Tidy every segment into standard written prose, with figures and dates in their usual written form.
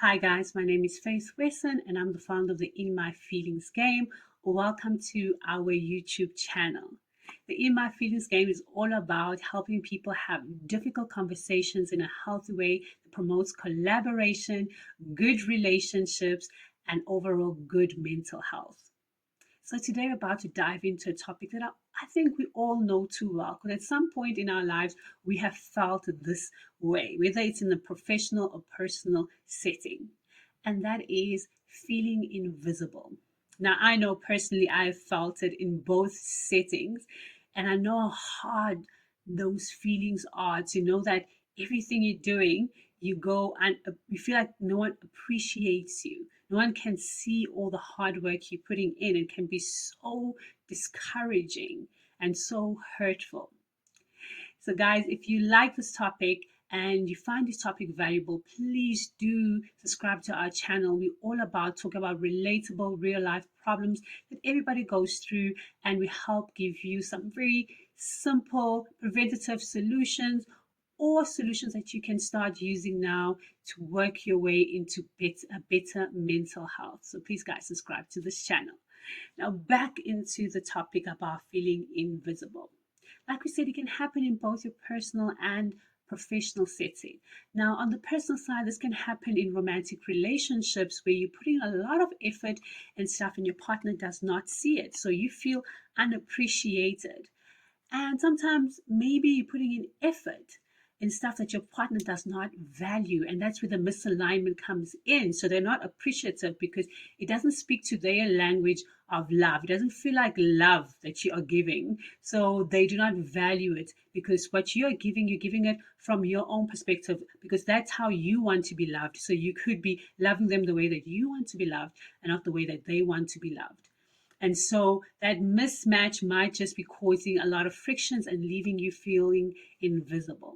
Hi guys, my name is Faith Wesson and I'm the founder of the In My Feelings game. Welcome to our YouTube channel. The In My Feelings game is all about helping people have difficult conversations in a healthy way that promotes collaboration, good relationships, and overall good mental health. So today we're about to dive into a topic that I think we all know too well, because at some point in our lives we have felt this way, whether it's in a professional or personal setting, and that is feeling invisible. Now, I know personally I've felt it in both settings, and I know how hard those feelings are to know that everything you're doing, you go and you feel like no one appreciates you. No one can see all the hard work you're putting in. It can be so discouraging and so hurtful. So, guys, if you like this topic and you find this topic valuable, please do subscribe to our channel. We're all about talking about relatable real life problems that everybody goes through, and we help give you some very simple preventative solutions or solutions that you can start using now to work your way into a better mental health. So please, guys, subscribe to this channel. Now, back into the topic about feeling invisible. Like we said, it can happen in both your personal and professional setting. Now, on the personal side, this can happen in romantic relationships where you're putting a lot of effort and stuff and your partner does not see it. So you feel unappreciated. And sometimes maybe you're putting in effort in stuff that your partner does not value. And that's where the misalignment comes in. So they're not appreciative because it doesn't speak to their language of love. It doesn't feel like love that you are giving. So they do not value it because what you are giving, you're giving it from your own perspective because that's how you want to be loved. So you could be loving them the way that you want to be loved and not the way that they want to be loved. And so that mismatch might just be causing a lot of frictions and leaving you feeling invisible.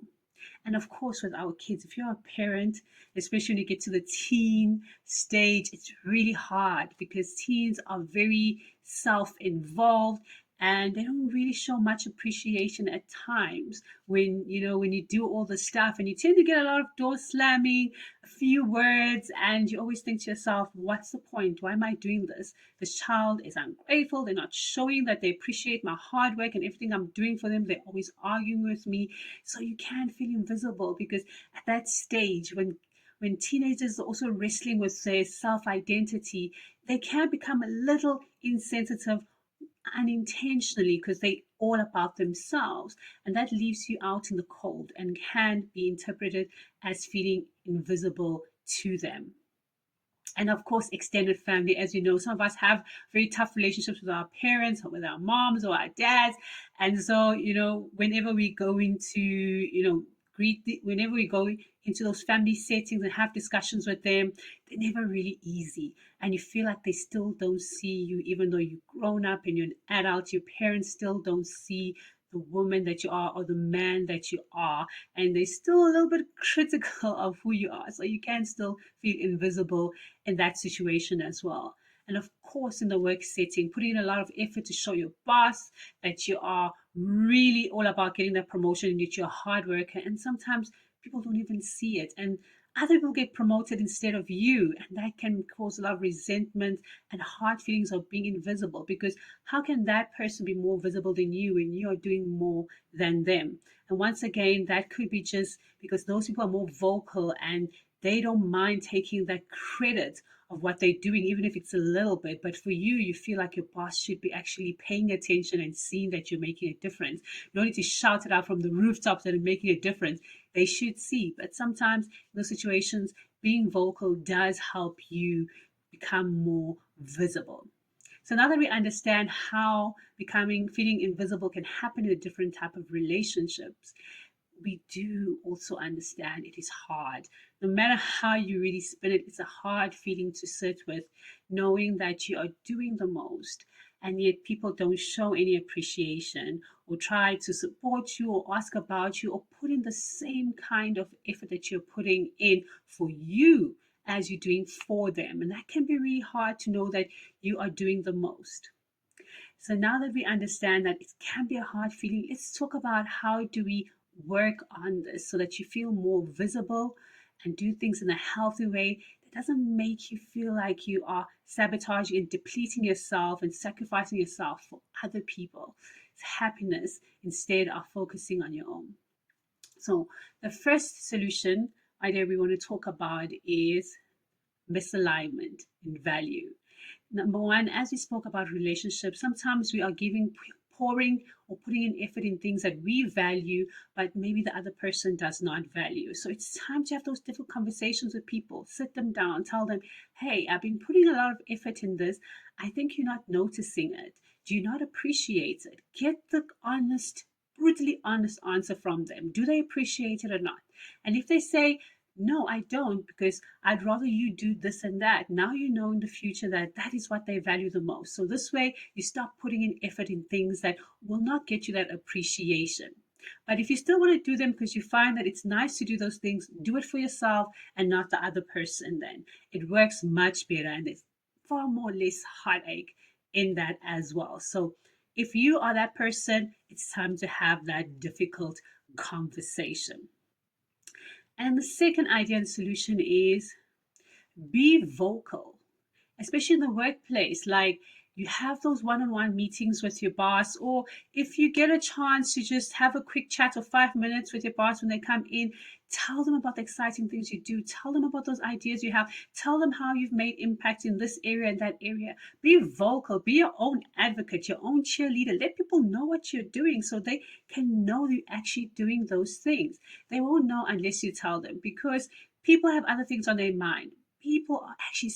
And of course, with our kids, if you're a parent, especially when you get to the teen stage, it's really hard because teens are very self involved and they don't really show much appreciation at times when you do all the stuff and you tend to get a lot of door slamming, a few words, and you always think to yourself, what's the point? Why am I doing this? This child is ungrateful. They're not showing that they appreciate my hard work and everything I'm doing for them. They're always arguing with me. So you can feel invisible because at that stage, when teenagers are also wrestling with their self identity, they can become a little insensitive unintentionally because they all about themselves, and that leaves you out in the cold and can be interpreted as feeling invisible to them. And of course, extended family. As you know, some of us have very tough relationships with our parents or with our moms or our dads. And so, whenever we go into, whenever we go into those family settings and have discussions with them, they're never really easy. And you feel like they still don't see you, even though you've grown up and you're an adult, your parents still don't see the woman that you are or the man that you are, and they're still a little bit critical of who you are. So you can still feel invisible in that situation as well. And of course, in the work setting, putting in a lot of effort to show your boss that you are really all about getting that promotion and that you're a hard worker. And sometimes people don't even see it. And other people get promoted instead of you. And that can cause a lot of resentment and hard feelings of being invisible because how can that person be more visible than you when you are doing more than them? And once again, that could be just because those people are more vocal and they don't mind taking that credit of what they're doing, even if it's a little bit. But for you, you feel like your boss should be actually paying attention and seeing that you're making a difference. You don't need to shout it out from the rooftops that are making a difference. They should see. But sometimes in those situations, being vocal does help you become more visible. So now that we understand how feeling invisible can happen in a different type of relationships, we do also understand it is hard. No matter how you really spin it, it's a hard feeling to sit with, knowing that you are doing the most and yet people don't show any appreciation or try to support you or ask about you or put in the same kind of effort that you're putting in for you as you're doing for them. And that can be really hard to know that you are doing the most. So now that we understand that it can be a hard feeling, let's talk about how do we work on this so that you feel more visible and do things in a healthy way doesn't make you feel like you are sabotaging and depleting yourself and sacrificing yourself for other people. It's happiness instead of focusing on your own. So the first solution idea we want to talk about is misalignment in value. Number one, as we spoke about relationships, sometimes we are pouring or putting in effort in things that we value, but maybe the other person does not value. So it's time to have those difficult conversations with people. Sit them down, tell them, hey, I've been putting a lot of effort in this. I think you're not noticing it. Do you not appreciate it? Get the honest, brutally honest answer from them. Do they appreciate it or not? And if they say, no, I don't, because I'd rather you do this and that. Now you know in the future that that is what they value the most. So this way, you stop putting in effort in things that will not get you that appreciation. But if you still want to do them because you find that it's nice to do those things, do it for yourself and not the other person then. It works much better and there's far more less heartache in that as well. So if you are that person, it's time to have that difficult conversation. And the second idea and solution is be vocal, especially in the workplace. Like you have those one-on-one meetings with your boss, or if you get a chance to just have a quick chat of 5 minutes with your boss when they come in, tell them about the exciting things you do. Tell them about those ideas you have. Tell them how you've made impact in this area and that area. Be vocal. Be your own advocate, your own cheerleader. Let people know what you're doing so they can know you're actually doing those things. They won't know unless you tell them, because people have other things on their mind. People are actually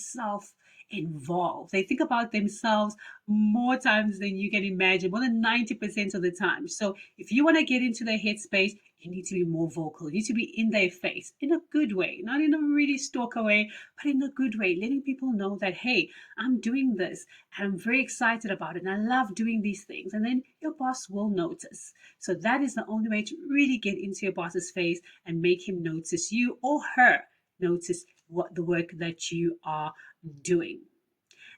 involved. They think about themselves more times than you can imagine, more than 90% of the time. So if you want to get into their headspace, you need to be more vocal. You need to be in their face in a good way, not in a really stalker way, but in a good way, letting people know that, hey, I'm doing this and I'm very excited about it and I love doing these things. And then your boss will notice. So that is the only way to really get into your boss's face and make him notice you or her notice what the work that you are doing.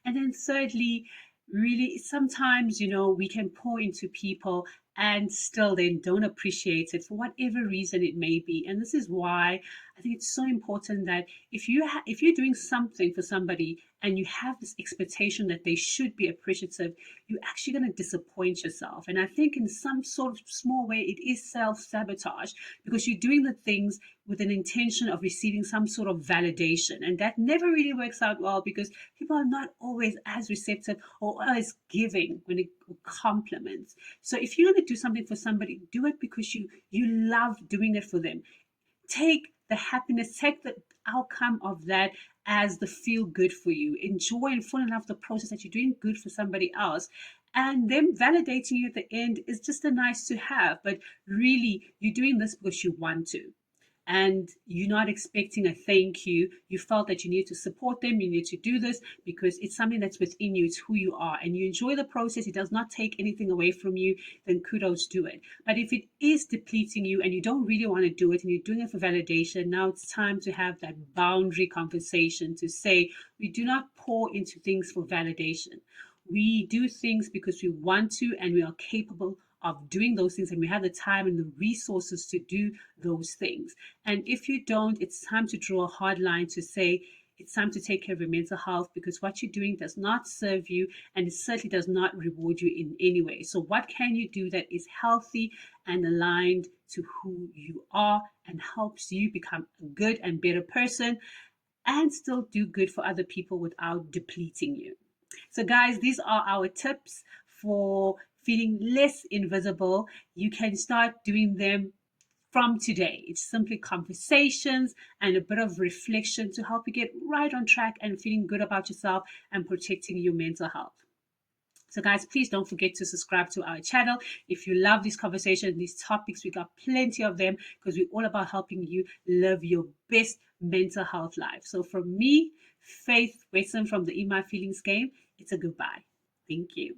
And then thirdly, really sometimes, we can pour into people and still they don't appreciate it for whatever reason it may be. And this is why I think it's so important that if you're doing something for somebody and you have this expectation that they should be appreciative, you're actually going to disappoint yourself. And I think in some sort of small way, it is self-sabotage, because you're doing the things with an intention of receiving some sort of validation. And that never really works out well, because people are not always as receptive or as giving when it compliments. So if you're going to do something for somebody, do it because you love doing it for them. Take the happiness, take the outcome of that as the feel good for you. Enjoy and fall in love with the process that you're doing good for somebody else. And them validating you at the end is just a nice to have, but really you're doing this because you want to. And you're not expecting a thank you. You felt that you need to support them. You need to do this because it's something that's within you. It's who you are. And you enjoy the process. It does not take anything away from you. Then kudos, do it. But if it is depleting you and you don't really want to do it and you're doing it for validation, now it's time to have that boundary conversation to say, we do not pour into things for validation. We do things because we want to and we are capable of doing those things, and we have the time and the resources to do those things. And if you don't, it's time to draw a hard line to say it's time to take care of your mental health, because what you're doing does not serve you and it certainly does not reward you in any way. So what can you do that is healthy and aligned to who you are and helps you become a good and better person and still do good for other people without depleting you? So guys, these are our tips for feeling less invisible. You can start doing them from today. It's simply conversations and a bit of reflection to help you get right on track and feeling good about yourself and protecting your mental health. So guys, please don't forget to subscribe to our channel. If you love these conversations, these topics, we got plenty of them because we're all about helping you live your best mental health life. So from me, Faith Wesson from the In My Feelings Game, it's a goodbye. Thank you.